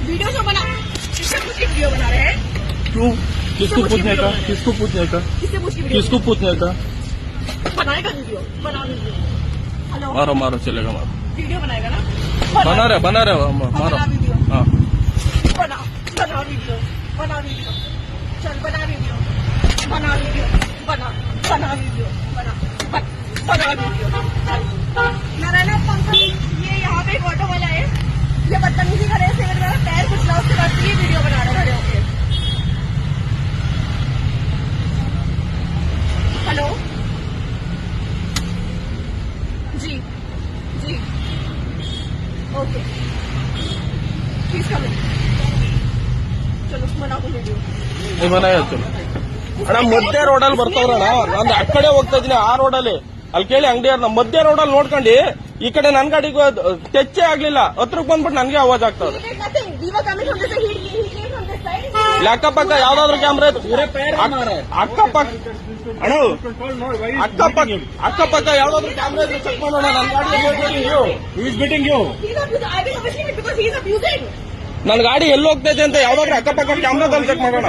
Video जो बना, किससे पूछ के वीडियो बना रहे हैं? क्यों? किसको पूछने का? किसको पूछने का? किससे पूछ के वीडियो? किसको पूछने का? बनाएगा वीडियो, बना वीडियो। हेलो, मारो मारो चलेगा मारो। वीडियो बनाएगा ना? बना रहे मारो। बना वीडियो, हाँ बना वीडियो, बना वीडियो, चल बना वीडियो, बना वीडियो, बना वीडियो, बना वीडियो, चल। नारायण पंकज, ये यहाँ पे एक ऑटो वाला है, ये बदतमीजी करे से मेरा पैर कुचला, उसके बाद ये वीडियो बना रहे खड़े होके। हेलो जी जी, ओके, प्लीज कमिंग। चलो बना को वीडियो ನೀವು ಮನೆ ಚಲೋ ಅಣ್ಣ ಮಧ್ಯ ರೋಡಲ್ಲಿ ಬರ್ತಾವ್ರಣ್ಣ. ನಾನು ಆ ಕಡೆ ಹೋಗ್ತಾ ಇದೀನಿ, ಆ ರೋಡಲ್ಲಿ ಅಲ್ಲಿ ಕೇಳಿ ಅಂಗಡಿಯವ್ರನ್ನ ಮಧ್ಯ ರೋಡಲ್ಲಿ ನೋಡ್ಕೊಂಡು ಈ ಕಡೆ ನನ್ ಗಾಡಿಗೆ ಟಚ್ಚೇ ಆಗ್ಲಿಲ್ಲ, ಹತ್ರಕ್ಕೆ ಬಂದ್ಬಿಟ್ಟು ನನ್ಗೆ ಆವಾಜ್ ಆಗ್ತಾವ್ರೆ. ಅಕ್ಕಪಕ್ಕ ಯಾವ್ದಾದ್ರು ಕ್ಯಾಮ್ರಾ ಅಕ್ಕಪಕ್ಕ ಅಣ್ಣ ಅಕ್ಕಪಕ್ಕ ಯಾವ್ದಾದ್ರು ಕ್ಯಾಮ್ರಾ ಇದ್ರೆ ಚೆಕ್ ಮಾಡೋಣ. ನನ್ ಗಾಡಿ ನನ್ ಗಾಡಿ ಎಲ್ಲಿ ಹೋಗ್ತಾ ಇದೆ ಅಂತ ಯಾವ್ದಾದ್ರು ಅಕ್ಕಪಕ್ಕ ಕ್ಯಾಮ್ರಾದಲ್ಲಿ ಚೆಕ್ ಮಾಡೋಣ.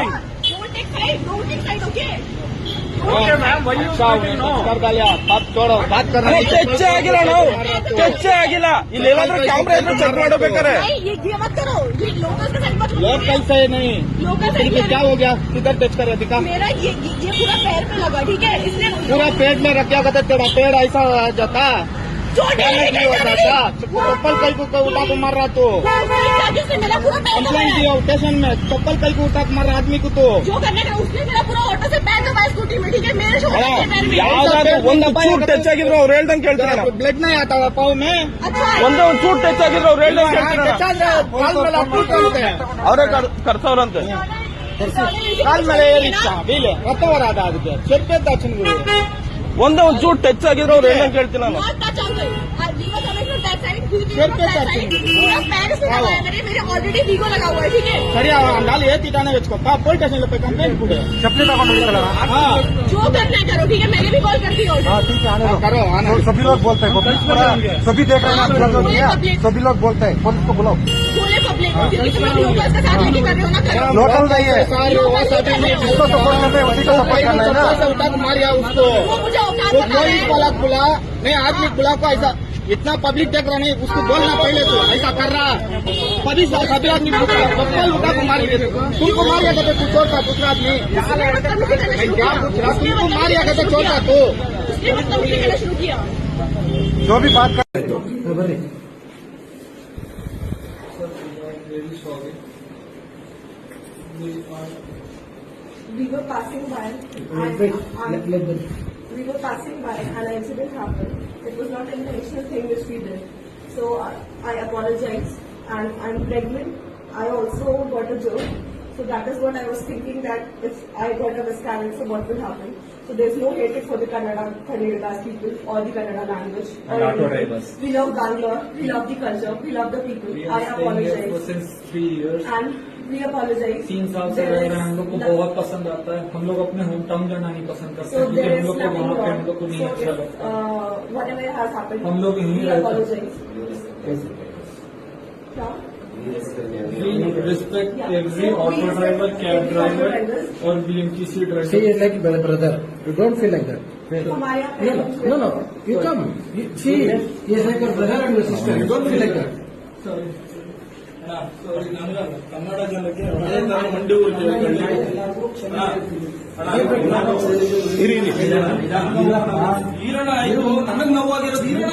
ಟಚ್ಚೇ ಆಗಿಲ್ಲ ನಾವು, ಟಚ್ಚೇ ಆಗಿಲ್ಲ. ಇಲ್ಲಿ ಎಲ್ಲಾದ್ರೂ ಕ್ಯಾಮ್ರಾ ಇದ್ರೆ ಚೆಕ್ ಮಾಡಬೇಕಾರೆ. लोकल से नहीं, क्या हो गया? किधर टच कर दिखा? मेरा ये पूरा पैर पे लगा, ठीक है, इसलिए पूरा पेट में रख क्या कहते तेरा पेड़ ऐसा जाता नहीं होता था। चप्पल कई को उठा को मार रहा तो कंप्लेंट दिया स्टेशन में, चप्पल कई को उठा को मार रहा आदमी को तो जो करने का उसने मेरा पूरा ऑटो से पैर दबाया स्कूटी में, ठीक है, मेरे ಒಂದು ಚೂಟ್ ಟಚ್ ಆಗಿದ್ರು ಅವ್ರು ಹೇಳ್ದಂಗೆ ಕೇಳ್ತಾರ. ಬ್ಲಡ್ नहीं आता पाव में, ಒಂದೇ ಒಂದು ಚೂಟ್ ಟಚ್ ಆಗಿದ್ರು ಅವ್ರು ಹೇಳ್ದಂಗೆ ಅವರೇ ಕರ್ಸವ್ರಂತೆ. ಕಾಲ್ ಮೇಲೆ ಏರಿಸ್ತಾ ಬೀಲೆ ರಕ್ತವರಾದ ಅದಕ್ಕೆ ಚೆಪ್ಪೆದ್ದ ಚಿನ್ಗುಡಿ ಒಂದೇ ಒಂದು ಚೂಟ್ ಟಚ್ ಆಗಿದ್ರು ಅವ್ರು ಹೇಳ್ದಂಗೆ ಕೇಳ್ತೀನಿ ನಾನು. ऑलरेडी वीगो लगा हुआ है, ठीक है, ಸರಿ ನಾಳೆ ಏತಿದಾನೆ ವೆಚ್ಕೋಪ್ಪ ಪೊಲೀಸ್ ಸ್ಟೇಷನ್ पे कंप्लेंट ಕೊಡು. चप्पल तक जो करना है करो, ठीक है, मैंने भी कॉल कर दी और ठीक है करो आना. सभी लोग बोलते हैं, सभी देख रहे हैं, सभी लोग बोलते हैं पुलिस को बुलाओ. बोले पब्लिक को, क्योंकि तुम लोग लोकल का साथ लेके कर रहे हो ना, करो. लोकल नहीं है, जिसको सपोर्ट करते हैं उसी को सपोर्ट करना है ना. उठा के मारिया उसको, वो मुझे औकात वो पता कोई है. वाला बुला नहीं, आदमी बुला को ऐसा इतना पब्लिक देख रहा नहीं, उसको बोलना पहले तो ऐसा कर रहा सभी आदमी चप्पल उठा को मार तुमको मारिया था तू छोटा दूसरा आदमी क्या पूछ रहा, तुमको मारिया था छोटा तो उसने बदतमीजी करना शुरू किया. जो भी बात कर We were passing by and an incident happened. It was not an intentional thing which we did. So I apologize, and I'm pregnant. I also got a joke. So that is what I was thinking, that if I got a miscarriage, so what will happen? So there's no hatred for the Kannada people or the Kannada language. We love Bangalore, we love the culture, we love the people. I apologize. Since 3 years. And we apologize. 3 साल से रह रहे हैं, हम लोग को बहुत पसंद आता है. हम लोग अपने होम टाउन जाना नहीं पसंद करते, So क्योंकि there हम is लोग को nothing वहाँ पे हम wrong. लोग को नहीं So अच्छा if लगता. whatever has happened, हम लोग यहीं we रहते हैं. apologize. क्या? We respect every auto driver, cab driver और BMTC driver. She is like brother. You don't feel like that. हमारे यहाँ No. You come. She is like your brother and your sister. You don't feel like that. Kannada ಜನಕ್ಕೆ ಮಂಡಿ ಈರಣ್ಣ ಆಯ್ತು, ನನಗೆ ನೋವಾಗಿರೋದು ಈರಣ್ಣ